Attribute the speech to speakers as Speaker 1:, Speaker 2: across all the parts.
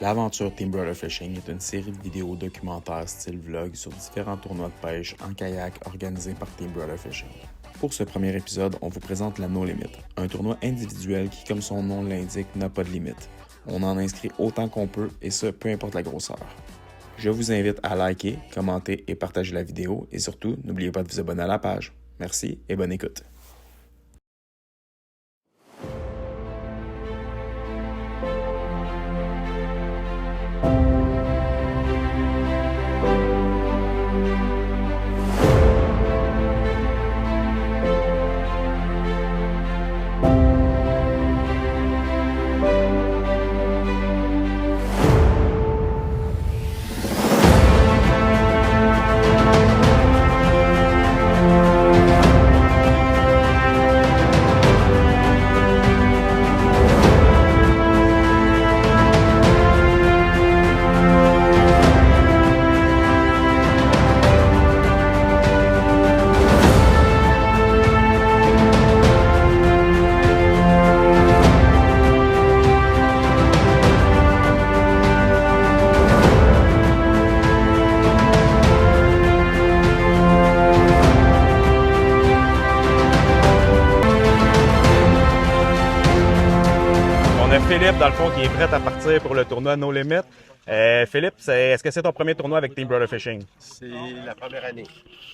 Speaker 1: L'aventure Team Brother Fishing est une série de vidéos documentaires style vlog sur différents tournois de pêche en kayak organisés par Team Brother Fishing. Pour ce premier épisode, on vous présente la No Limit, un tournoi individuel qui, comme son nom l'indique, n'a pas de limite. On en inscrit autant qu'on peut et ce, peu importe la grosseur. Je vous invite à liker, commenter et partager la vidéo et surtout, n'oubliez pas de vous abonner à la page. Merci et bonne écoute.
Speaker 2: Philippe, dans le fond, qui est prêt à partir pour le tournoi No Limit. Philippe, est-ce que c'est ton premier tournoi avec Team Brother Fishing?
Speaker 3: C'est la première année.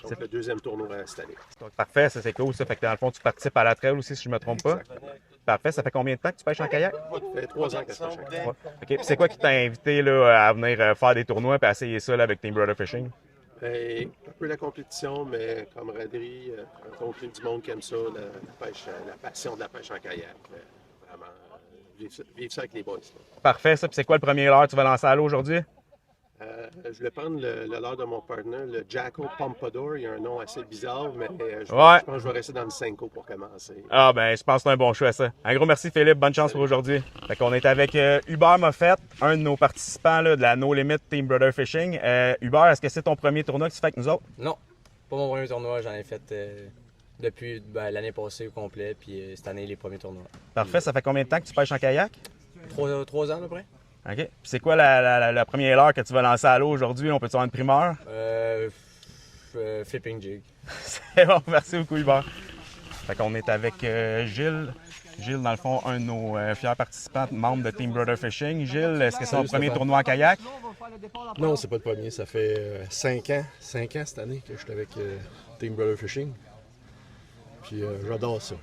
Speaker 3: C'est le deuxième tournoi cette année.
Speaker 2: Parfait, ça c'est cool. Ça fait que dans le fond, tu participes à la trail aussi, si je ne me trompe pas. Exactement. Parfait. Ça fait combien de temps que tu pêches en kayak?
Speaker 3: Ça fait 3 ans que je pêche en kayak.
Speaker 2: OK. Puis c'est quoi qui t'a invité là, à venir faire des tournois et à essayer ça là, avec Team Brother Fishing?
Speaker 3: Un peu la compétition, mais camaraderie, rencontrer du monde qui aime ça, la pêche, la passion de la pêche en kayak. Vraiment, vivre ça avec les boys.
Speaker 2: Parfait, ça. Puis c'est quoi le premier leurre que tu vas lancer à l'eau aujourd'hui?
Speaker 3: Je voulais prendre le leurre de mon partner, le Jacko Pompadour. Il y a un nom assez bizarre, mais je pense que je vais rester dans le Senko pour commencer.
Speaker 2: Ah ben, je pense que c'est un bon choix, ça. Un gros merci, Philippe. Bonne chance pour aujourd'hui. Fait qu'on est avec Hubert Moffett, un de nos participants là, de la No Limit Team Brother Fishing. Hubert, est-ce que c'est ton premier tournoi que tu fais avec nous autres?
Speaker 4: Non, pas mon premier tournoi. J'en ai fait depuis l'année passée au complet, puis cette année, les premiers tournois.
Speaker 2: Parfait. Ça fait combien de temps que tu pêches en kayak?
Speaker 4: 3 ans à peu près.
Speaker 2: OK. Puis c'est quoi la première leurre que tu vas lancer à l'eau aujourd'hui? On peut-tu avoir une primeur?
Speaker 4: Flipping jig.
Speaker 2: C'est bon, merci beaucoup, Hubert. Fait qu'on est avec Gilles. Gilles, dans le fond, un de nos fiers participants, membre de Team Brother Fishing. Gilles, est-ce que c'est ton premier tournoi en kayak?
Speaker 5: Non, c'est pas le premier. Ça fait 5 ans cette année que je suis avec Team Brother Fishing. Puis j'adore ça.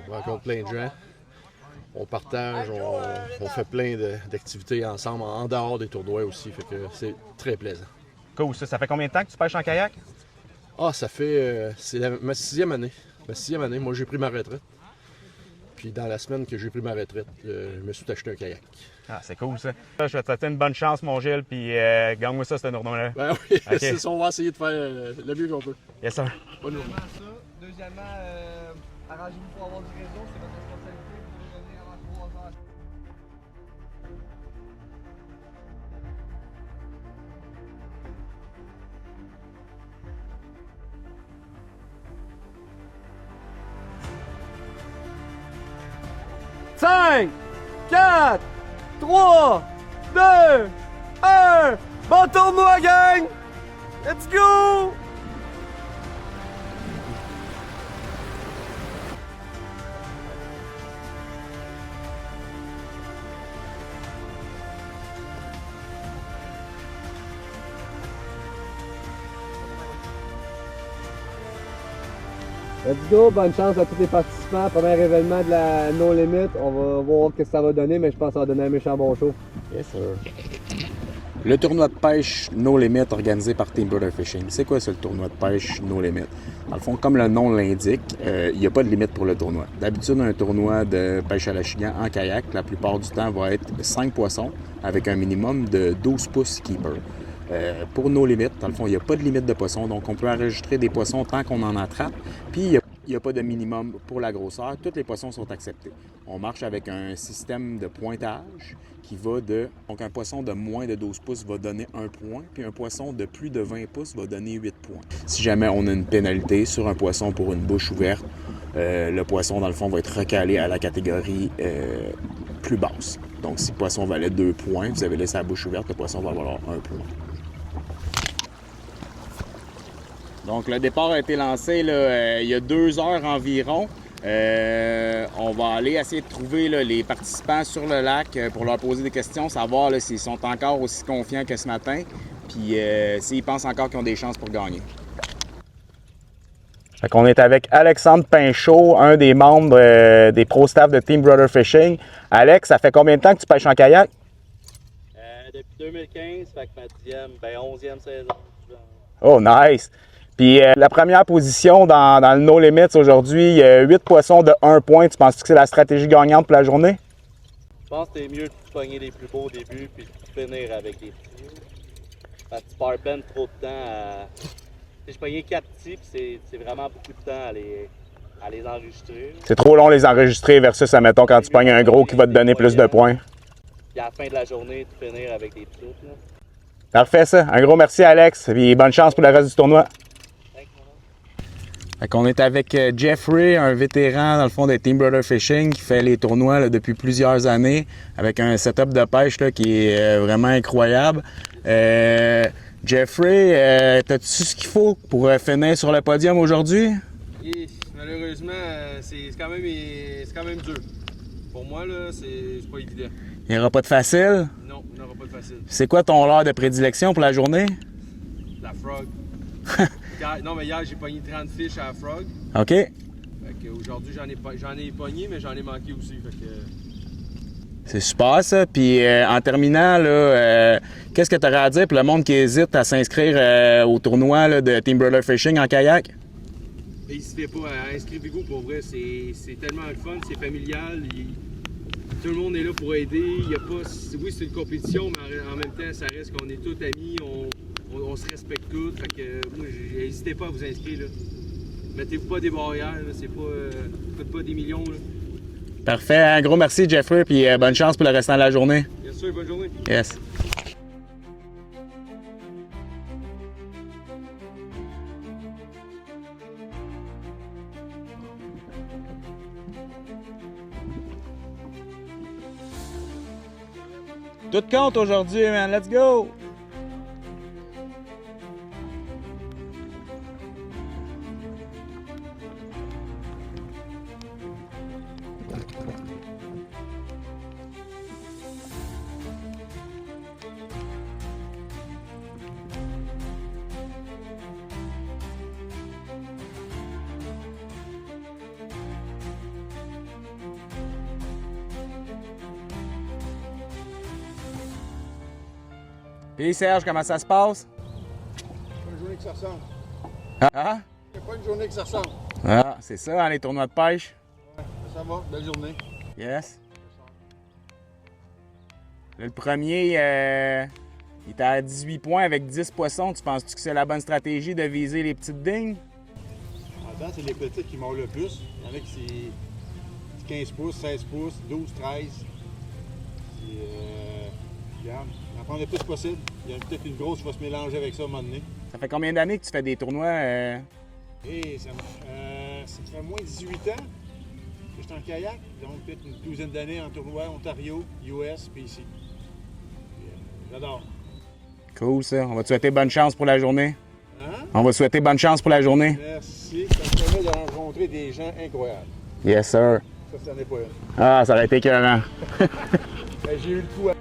Speaker 5: On rencontre plein de gens. On partage, on fait plein d'activités ensemble, en dehors des tournois aussi. Fait que c'est très plaisant.
Speaker 2: Cool. Ça fait combien de temps que tu pêches en kayak?
Speaker 5: Ah, ça fait... c'est ma 6e année. Moi, j'ai pris ma retraite. Puis dans la semaine que j'ai pris ma retraite, je me suis acheté un kayak.
Speaker 2: Ah, c'est cool, ça. Je vais te souhaiter une bonne chance, mon Gilles, puis gagne-moi ça, ce tournoi-là.
Speaker 5: Ben oui,
Speaker 2: okay.
Speaker 5: C'est ça, on va essayer de faire le mieux qu'on peut.
Speaker 2: Yes, sir.
Speaker 5: Bonne journée.
Speaker 6: Deuxièmement, arrangez-vous pour avoir du réseau, c'est votre responsabilité. Vous devez revenir avant 3 heures. Cinq, 4, 3, 2, 1. Bon tournoi, gang! Let's go! Let's go, bonne chance à tous les participants. Premier événement de la No Limit. On va voir ce que ça va donner, mais je pense que ça va donner un méchant bon show.
Speaker 1: Yes, sir. Le tournoi de pêche No Limit organisé par Team Brother Fishing. C'est quoi ça, le tournoi de pêche No Limit? Dans le fond, comme le nom l'indique, il n'y a pas de limite pour le tournoi. D'habitude, un tournoi de pêche à l'achigan en kayak, la plupart du temps, va être 5 poissons avec un minimum de 12 pouces keeper. Pour nos limites, dans le fond, il n'y a pas de limite de poissons, donc on peut enregistrer des poissons tant qu'on en attrape. Puis il n'y a pas de minimum pour la grosseur, tous les poissons sont acceptés. On marche avec un système de pointage qui va de... Donc un poisson de moins de 12 pouces va donner 1 point, puis un poisson de plus de 20 pouces va donner 8 points. Si jamais on a une pénalité sur un poisson pour une bouche ouverte, le poisson, dans le fond, va être recalé à la catégorie plus basse. Donc, si le poisson valait 2 points, vous avez laissé la bouche ouverte, le poisson va valoir 1 point. Donc, le départ a été lancé là, il y a 2 heures environ. On va aller essayer de trouver là, les participants sur le lac pour leur poser des questions, savoir là, s'ils sont encore aussi confiants que ce matin, puis s'ils pensent encore qu'ils ont des chances pour gagner.
Speaker 2: Fait qu'on est avec Alexandre Pinchot, un des membres des pro staff de Team Brother Fishing. Alex, ça fait combien de temps que tu pêches en kayak?
Speaker 7: Depuis 2015, fait que ma 11e saison.
Speaker 2: Oh, nice! Puis la première position dans le No Limits aujourd'hui, il y a 8 poissons de 1 point. Tu penses que c'est la stratégie gagnante pour la journée?
Speaker 7: Je pense que c'est mieux de pogner les plus beaux au début puis de finir avec des petits. Parce que tu perds ben trop de temps à... J'ai pogné 4 petits puis c'est vraiment beaucoup de temps à les enregistrer.
Speaker 2: C'est trop long les enregistrer versus, admettons, quand tu pognes un gros qui va te donner plus de points.
Speaker 7: Puis à la fin de la journée, de finir avec des petits. Là.
Speaker 2: Parfait ça. Un gros merci Alex. Puis bonne chance pour le reste du tournoi.
Speaker 1: Fait qu'on est avec Jeffrey, un vétéran dans le fond des Team Brother Fishing qui fait les tournois là, depuis plusieurs années avec un setup de pêche là, qui est vraiment incroyable. Jeffrey, t'as-tu ce qu'il faut pour finir sur le podium aujourd'hui?
Speaker 8: Malheureusement, c'est quand même dur. Pour moi, là, c'est pas évident.
Speaker 1: Il n'y aura pas de facile?
Speaker 8: Non, il n'y aura pas de facile.
Speaker 1: C'est quoi ton leurre de prédilection pour la journée?
Speaker 8: La frog. Non, mais hier, j'ai pogné 30 fiches à la frog.
Speaker 1: OK.
Speaker 8: Fait qu'aujourd'hui, j'en ai pogné, mais j'en ai manqué aussi. Fait que...
Speaker 1: C'est super ça. Puis en terminant, là, qu'est-ce que tu aurais à dire pour le monde qui hésite à s'inscrire au tournoi là, de Team Brother Fishing en kayak?
Speaker 8: N'hésitez pas à inscrivez-vous pour vrai. C'est tellement le fun, c'est familial. Tout le monde est là pour aider. Il y a pas... Oui, c'est une compétition, mais en même temps, ça reste qu'on est tous amis. On se respecte tous, fait que moi, n'hésitez pas à vous inscrire. Là. Mettez-vous pas des barrières, c'est pas, faites pas des millions. Là.
Speaker 1: Parfait, un gros merci Jeffrey, puis bonne chance pour le restant de la journée.
Speaker 8: Bien sûr, bonne journée.
Speaker 1: Yes. Tout compte aujourd'hui, man, let's go! Puis Serge, comment ça se passe?
Speaker 5: C'est pas une journée que ça ressemble.
Speaker 1: Ah?
Speaker 5: C'est pas une journée que ça ressemble.
Speaker 1: Ah, c'est ça, hein, les tournois de pêche?
Speaker 5: Ouais, ça va, belle journée.
Speaker 1: Yes. Là, le premier, il était à 18 points avec 10 poissons. Tu penses-tu que c'est la bonne stratégie de viser les petites dignes?
Speaker 5: En temps, c'est les petites qui mordent le plus. Il y en a qui c'est 15 pouces, 16 pouces, 12, 13. Puis, regarde, en prendre le plus possible. Il y a peut-être une grosse qui va se mélanger avec ça à un moment donné.
Speaker 1: Ça fait combien d'années que tu fais des tournois?
Speaker 5: Et ça me fait moins de 18 ans que je suis en kayak. Donc peut-être une douzaine d'années en tournoi, Ontario, US, puis ici. J'adore.
Speaker 1: Cool, ça. On va te souhaiter bonne chance pour la journée.
Speaker 5: Hein?
Speaker 1: On va te souhaiter bonne chance pour la journée.
Speaker 5: Merci. Ça me permet de rencontrer des gens incroyables.
Speaker 1: Yes, sir.
Speaker 5: Ça n'en est pas une.
Speaker 1: Ah, ça aurait été écœurant.
Speaker 5: Ben, j'ai eu le coup à...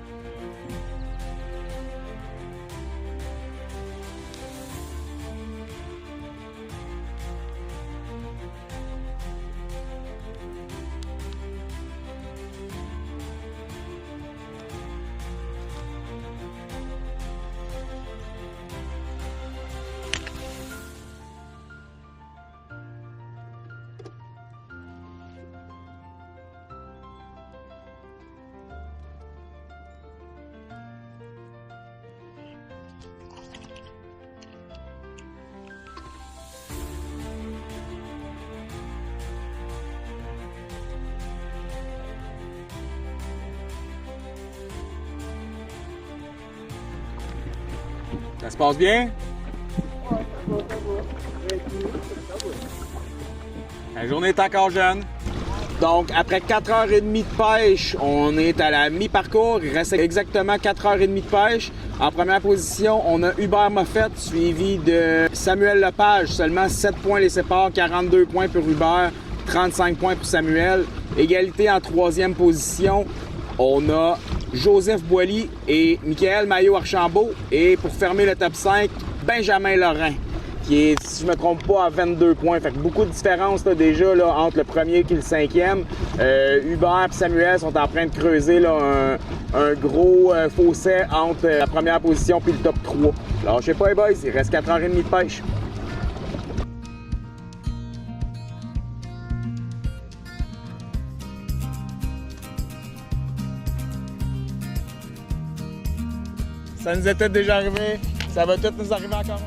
Speaker 1: Ça se passe bien? La journée est encore jeune. Donc, après 4h30 de pêche, on est à la mi-parcours. Il reste exactement 4h30 de pêche. En première position, on a Hubert Moffett, suivi de Samuel Lepage. Seulement 7 points les séparent, 42 points pour Hubert, 35 points pour Samuel. Égalité en troisième position, on a Joseph Boilly et Michael Maillot-Archambault. Et pour fermer le top 5, Benjamin Lorrain, qui est, si je me trompe pas, à 22 points. Fait que beaucoup de différence là, déjà là, entre le premier et le cinquième. Hubert et Samuel sont en train de creuser là, un gros fossé entre la première position et le top 3. Alors, je sais pas les boys, il reste 4h30 de pêche. Ça nous était déjà arrivé, ça va tout nous arriver encore.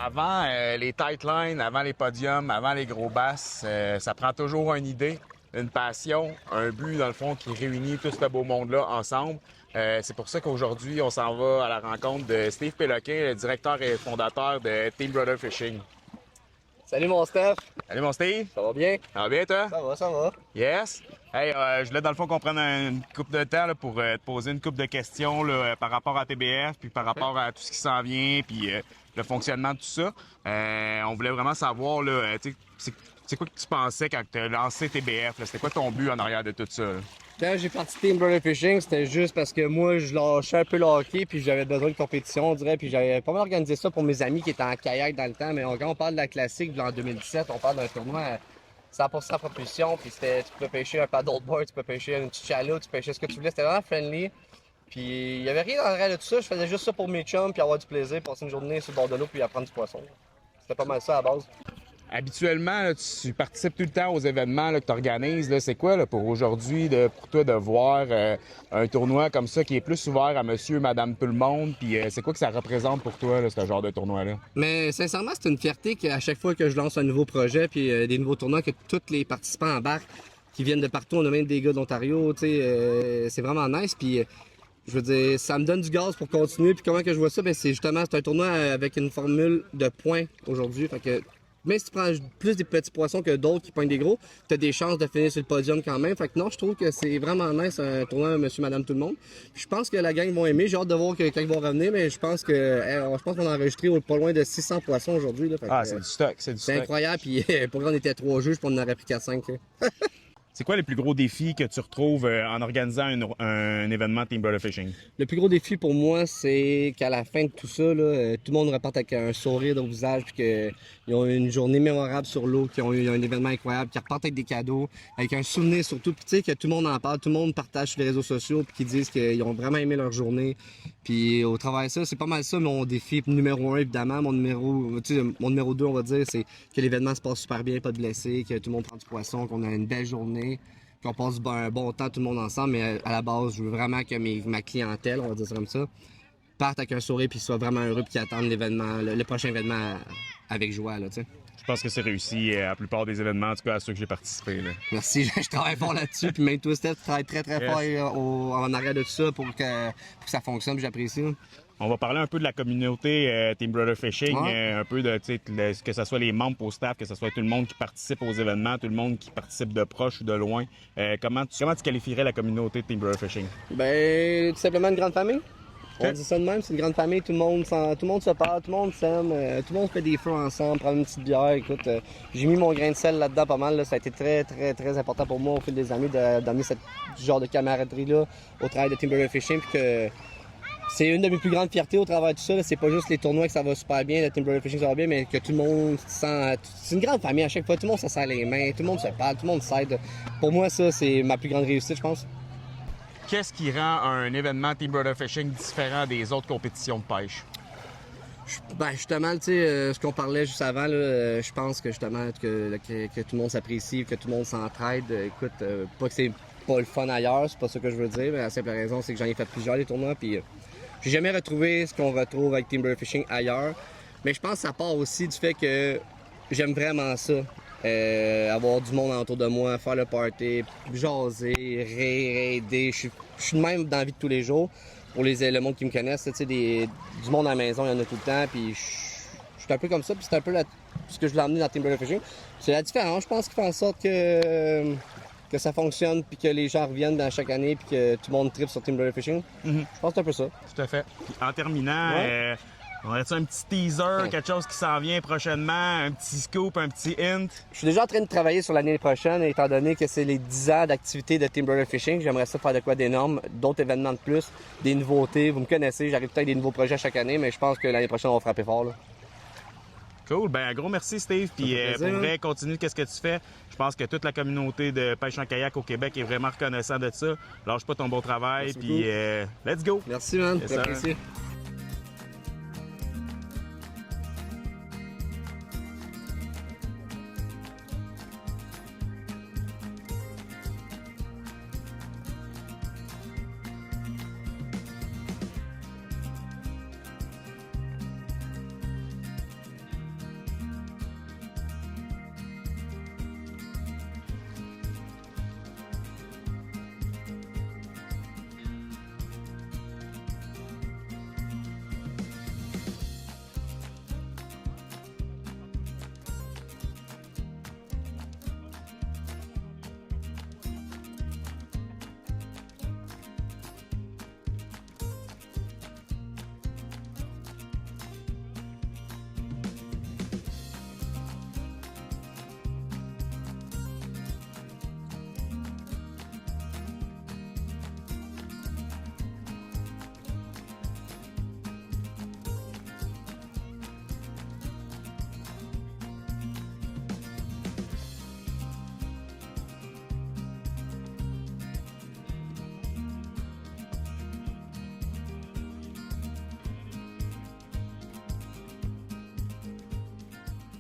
Speaker 1: Avant les tight lines, avant les podiums, avant les gros basses, ça prend toujours une idée, une passion, un but dans le fond qui réunit tout ce beau monde-là ensemble. C'est pour ça qu'aujourd'hui, on s'en va à la rencontre de Steve Péloquin, le directeur et fondateur de Team Brother Fishing.
Speaker 6: Salut mon Steph,
Speaker 1: Salut mon Steve,
Speaker 6: ça va bien?
Speaker 1: ça va bien toi?
Speaker 6: Ça va.
Speaker 1: Yes!
Speaker 2: Hey, je voulais dans le fond qu'on prenne une couple de temps là, pour te poser une couple de questions là, par rapport à TBF, puis par rapport à tout ce qui s'en vient, puis le fonctionnement de tout ça. On voulait vraiment savoir, là, c'est quoi que tu pensais quand tu as lancé TBF? C'était quoi ton but en arrière de tout ça? Là?
Speaker 6: Quand j'ai parti Team Brother Fishing, c'était juste parce que moi, je lâchais un peu le hockey, puis j'avais besoin de compétition, on dirait, puis j'avais pas mal organisé ça pour mes amis qui étaient en kayak dans le temps, mais quand on parle de la classique, en 2017, on parle d'un tournoi 100% propulsion, puis tu peux pêcher un paddleboard, tu peux pêcher une petite chaloupe, tu peux pêcher ce que tu voulais, c'était vraiment friendly. Puis il y avait rien en arrière de tout ça, je faisais juste ça pour mes chums, puis avoir du plaisir, passer une journée sur le bord de l'eau, puis apprendre du poisson. C'était pas mal ça à la base.
Speaker 1: Habituellement, là, tu participes tout le temps aux événements là, que tu organises. C'est quoi là, pour aujourd'hui, pour toi, de voir un tournoi comme ça qui est plus ouvert à monsieur, madame, tout le monde? Puis c'est quoi que ça représente pour toi, là, ce genre de tournoi-là?
Speaker 6: Mais sincèrement, c'est une fierté qu'à chaque fois que je lance un nouveau projet, puis des nouveaux tournois, que tous les participants embarquent, qui viennent de partout, on a même des gars d'Ontario, c'est vraiment nice. Puis je veux dire, ça me donne du gaz pour continuer. Puis comment que je vois ça? C'est justement, c'est un tournoi avec une formule de points aujourd'hui. Fait que même si tu prends plus des petits poissons que d'autres qui pognent des gros, tu as des chances de finir sur le podium quand même. Fait que non, je trouve que c'est vraiment nice un tournoi monsieur, madame, tout le monde. Puis je pense que la gang vont aimer. J'ai hâte de voir quand ils vont revenir, mais je pense qu'on a enregistré pas loin de 600 poissons aujourd'hui. Là.
Speaker 1: C'est du stock, c'est du stock.
Speaker 6: C'est incroyable. Puis pour on était 3 juges, puis on en aurait pris 4-5.
Speaker 2: C'est quoi les plus gros défis que tu retrouves en organisant un événement Team Brother Fishing?
Speaker 6: Le plus gros défi pour moi, c'est qu'à la fin de tout ça, là, tout le monde reparte avec un sourire au visage, puis qu'ils ont eu une journée mémorable sur l'eau, qu'ils ont eu un événement incroyable, qu'ils repartent avec des cadeaux, avec un souvenir surtout, puis tu sais, que tout le monde en parle, tout le monde partage sur les réseaux sociaux, puis qu'ils disent qu'ils ont vraiment aimé leur journée. Puis au travers de ça, c'est pas mal ça mon défi numéro 1, évidemment. Mon numéro 2, on va dire, c'est que l'événement se passe super bien, pas de blessés, que tout le monde prend du poisson, qu'on a une belle journée, qu'on passe un bon temps tout le monde ensemble. Mais à la base, je veux vraiment que ma clientèle, on va dire ça comme ça, parte avec un sourire puis soit vraiment heureux puis qu'ils attendent l'événement, le prochain événement avec joie, là, tu sais.
Speaker 2: Je pense que c'est réussi à la plupart des événements, en tout cas à ceux que j'ai participé. Là.
Speaker 6: Merci, je travaille fort là-dessus. Puis même toi, Steph, tu travailles très fort en arrière de tout ça pour que ça fonctionne, puis j'apprécie.
Speaker 2: On va parler un peu de la communauté Team Brother Fishing, un peu de que ce soit les membres au staff, que ce soit tout le monde qui participe aux événements, tout le monde qui participe de proche ou de loin. Comment tu qualifierais la communauté Team Brother Fishing?
Speaker 6: Ben, tout simplement une grande famille.
Speaker 2: Okay.
Speaker 6: On dit ça de même, c'est une grande famille, tout le monde se parle, tout le monde s'aime, tout le monde fait des feux ensemble, prend une petite bière. Écoute, j'ai mis mon grain de sel là-dedans pas mal, là. Ça a été très important pour moi au fil des années d'amener ce genre de camaraderie-là au travail de Team Brother Fishing, puis que c'est une de mes plus grandes fiertés au travers de tout ça. C'est pas juste les tournois que ça va super bien, le Team Brother Fishing ça va bien, mais que tout le monde se sent. C'est une grande famille à chaque fois. Tout le monde se serre les mains, tout le monde se parle, tout le monde s'aide. Pour moi, ça, c'est ma plus grande réussite, je pense.
Speaker 2: Qu'est-ce qui rend un événement Team Brother Fishing différent des autres compétitions de pêche?
Speaker 6: Ben justement, tu sais, ce qu'on parlait juste avant, là, je pense que justement que tout le monde s'apprécie, que tout le monde s'entraide. Écoute, pas que c'est pas le fun ailleurs, c'est pas ça que je veux dire, mais la simple raison, c'est que j'en ai fait plusieurs des tournois, puis j'ai jamais retrouvé ce qu'on retrouve avec Team Brother Fishing ailleurs. Mais je pense que ça part aussi du fait que j'aime vraiment ça. Avoir du monde autour de moi, faire le party, jaser, rire, aider. Je suis de même dans la vie de tous les jours. Pour le monde qui me connaissent, tu sais, du monde à la maison, il y en a tout le temps, puis je suis un peu comme ça, puis c'est un peu ce que je voulais amener dans Team Brother Fishing. C'est la différence, je pense, qui fait en sorte que ça fonctionne, puis que les gens reviennent dans chaque année, puis que tout le monde tripe sur Team Brother Fishing. Je pense que c'est un peu ça.
Speaker 2: Tout à fait. Puis en terminant, on aurait-tu un petit teaser, quelque chose qui s'en vient prochainement, un petit scoop, un petit hint?
Speaker 6: Je suis déjà en train de travailler sur l'année prochaine, étant donné que c'est les 10 ans d'activité de Team Brother Fishing. J'aimerais ça faire de quoi d'énorme, d'autres événements de plus, des nouveautés. Vous me connaissez, j'arrive peut-être des nouveaux projets chaque année, mais je pense que l'année prochaine, on va frapper fort. Là.
Speaker 2: Cool. Ben, un gros merci, Steve. Puis pour vrai, continue qu'est-ce que tu fais. Je pense que toute la communauté de pêche en kayak au Québec est vraiment reconnaissant de ça. Lâche pas ton bon travail. Puis let's go.
Speaker 6: Merci, man.
Speaker 2: Yes,
Speaker 6: J'apprécie.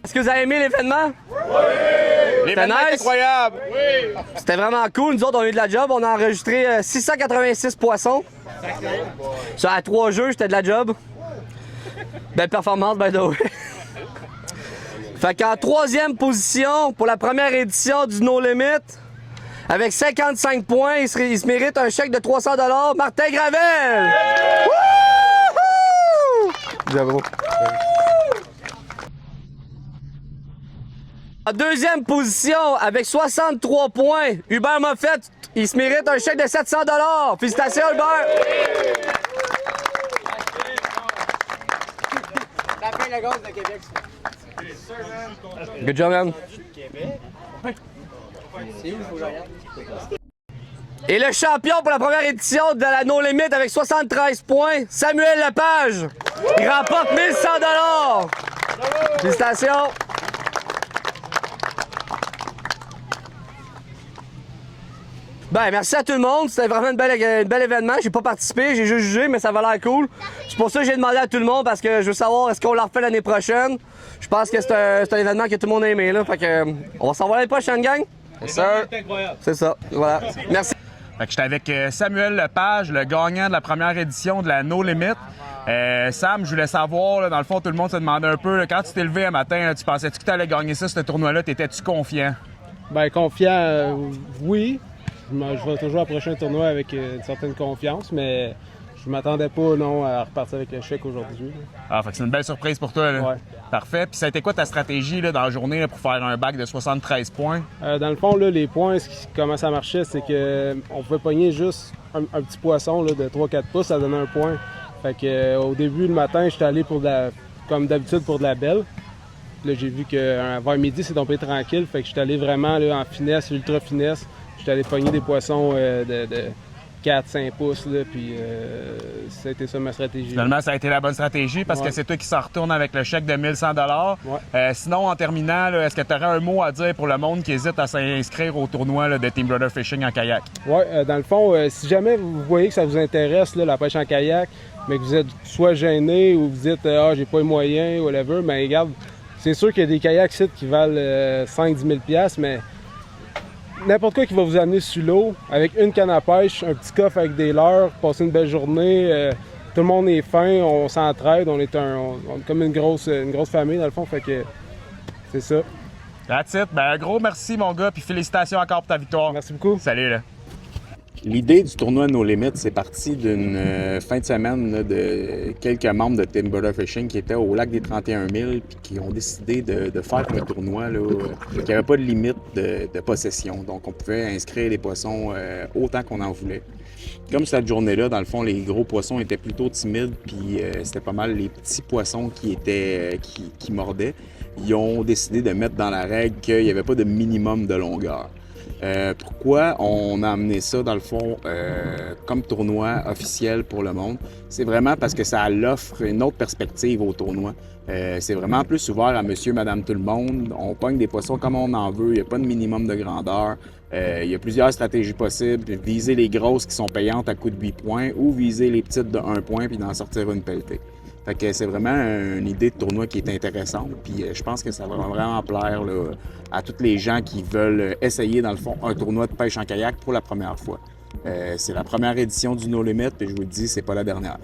Speaker 6: Est-ce que vous avez aimé l'événement? Oui!
Speaker 2: L'événement est incroyable!
Speaker 6: Oui! C'était vraiment cool. Nous autres, on a eu de la job. On a enregistré 686 poissons. Ça, à 3 jeux, c'était de la job. Belle performance, by the way. Fait qu'en 3e position pour la première édition du No Limit, avec 55 points, il se mérite un chèque de 300 $, Martin Gravel! Wouhou! Bravo. En 2e position, avec 63 points, Hubert Moffett, il se mérite un chèque de 700 $. Félicitations, Hubert! Good job, man. Et le champion pour la première édition de la No Limit avec 73 points, Samuel Lepage. Il remporte 1100 $. Félicitations. Ben, merci à tout le monde. C'était vraiment un bel événement. J'ai pas participé, j'ai juste jugé, mais ça va l'air cool. C'est pour ça que j'ai demandé à tout le monde, parce que je veux savoir est-ce qu'on la refait l'année prochaine. Je pense que c'est un événement que tout le monde a aimé, là. Fait que, on va s'en voir l'année prochaine, gang. C'est incroyable. C'est ça. Voilà. Merci.
Speaker 2: Fait que j'étais avec Samuel Lepage, le gagnant de la première édition de la No Limit. Sam, je voulais savoir, là, dans le fond, tout le monde se demandait un peu, là, quand tu t'es levé un matin, là, tu pensais-tu que tu allais gagner ça, ce tournoi-là? T'étais-tu confiant?
Speaker 9: Ben, confiant, oui. Je vais toujours approcher un tournoi avec une certaine confiance, mais je m'attendais pas non, à repartir avec le chèque aujourd'hui.
Speaker 2: Ah, fait que c'est une belle surprise pour toi. Là.
Speaker 9: Ouais.
Speaker 2: Parfait. Puis ça a été quoi ta stratégie là, dans la journée là, pour faire un bac de 73 points?
Speaker 9: Dans le fond, là, les points, comment ça marchait, c'est qu'on pouvait pogner juste un petit poisson là, de 3-4 pouces, ça donnait un point. Fait que au début, le matin, j'étais allé comme d'habitude pour de la belle. Là, j'ai vu que vers midi, c'est tombé tranquille. Fait que j'étais allé vraiment là, en finesse, ultra finesse. J'étais allé pogner des poissons 4-5 pouces, là, puis ça a été ça ma stratégie.
Speaker 2: Finalement, ça a été la bonne stratégie parce que c'est toi qui s'en retourne avec le chèque de 1100 $. Sinon, en terminant, là, est-ce que tu aurais un mot à dire pour le monde qui hésite à s'inscrire au tournoi là, de Team Brother Fishing en kayak?
Speaker 9: Oui, dans le fond, si jamais vous voyez que ça vous intéresse, là, la pêche en kayak, mais que vous êtes soit gêné ou vous dites « Ah, j'ai pas les moyens » whatever, mais regarde, c'est sûr qu'il y a des kayaks ici qui valent 5-10 000 $, mais n'importe quoi qui va vous amener sur l'eau, avec une canne à pêche, un petit coffre avec des leurres, passer une belle journée, tout le monde est fin, on s'entraide, on est comme une grosse famille dans le fond, fait que c'est ça.
Speaker 2: That's it. Ben, un gros merci, mon gars, puis félicitations encore pour ta victoire.
Speaker 9: Merci beaucoup.
Speaker 2: Salut, là.
Speaker 1: L'idée du tournoi No Limit, c'est parti d'une fin de semaine là, de quelques membres de Team Brother Fishing qui étaient au lac des 31 000 puis qui ont décidé de faire un tournoi là, qui n'avait pas de limite de possession. Donc, on pouvait inscrire les poissons autant qu'on en voulait. Comme cette journée-là, dans le fond, les gros poissons étaient plutôt timides puis c'était pas mal les petits poissons qui mordaient. Ils ont décidé de mettre dans la règle qu'il n'y avait pas de minimum de longueur. Pourquoi on a amené ça, dans le fond, comme tournoi officiel pour le monde? C'est vraiment parce que ça offre une autre perspective au tournoi. C'est vraiment plus ouvert à monsieur, madame, tout le monde. On pogne des poissons comme on en veut. Il n'y a pas de minimum de grandeur. Il y a plusieurs stratégies possibles. Viser les grosses qui sont payantes à coût de 8 points ou viser les petites de 1 point puis d'en sortir une pelletée. Fait que c'est vraiment une idée de tournoi qui est intéressante. Puis je pense que ça va vraiment plaire là, à tous les gens qui veulent essayer, dans le fond, un tournoi de pêche en kayak pour la première fois. C'est la première édition du No Limit et je vous le dis, c'est pas la dernière.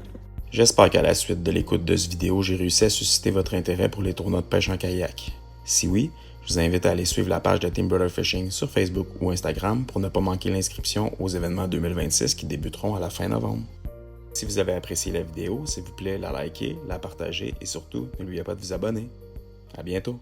Speaker 10: J'espère qu'à la suite de l'écoute de cette vidéo, j'ai réussi à susciter votre intérêt pour les tournois de pêche en kayak. Si oui, je vous invite à aller suivre la page de Team Brother Fishing sur Facebook ou Instagram pour ne pas manquer l'inscription aux événements 2026 qui débuteront à la fin novembre. Si vous avez apprécié la vidéo, s'il vous plaît, la liker, la partager et surtout, n'oubliez pas de vous abonner. À bientôt!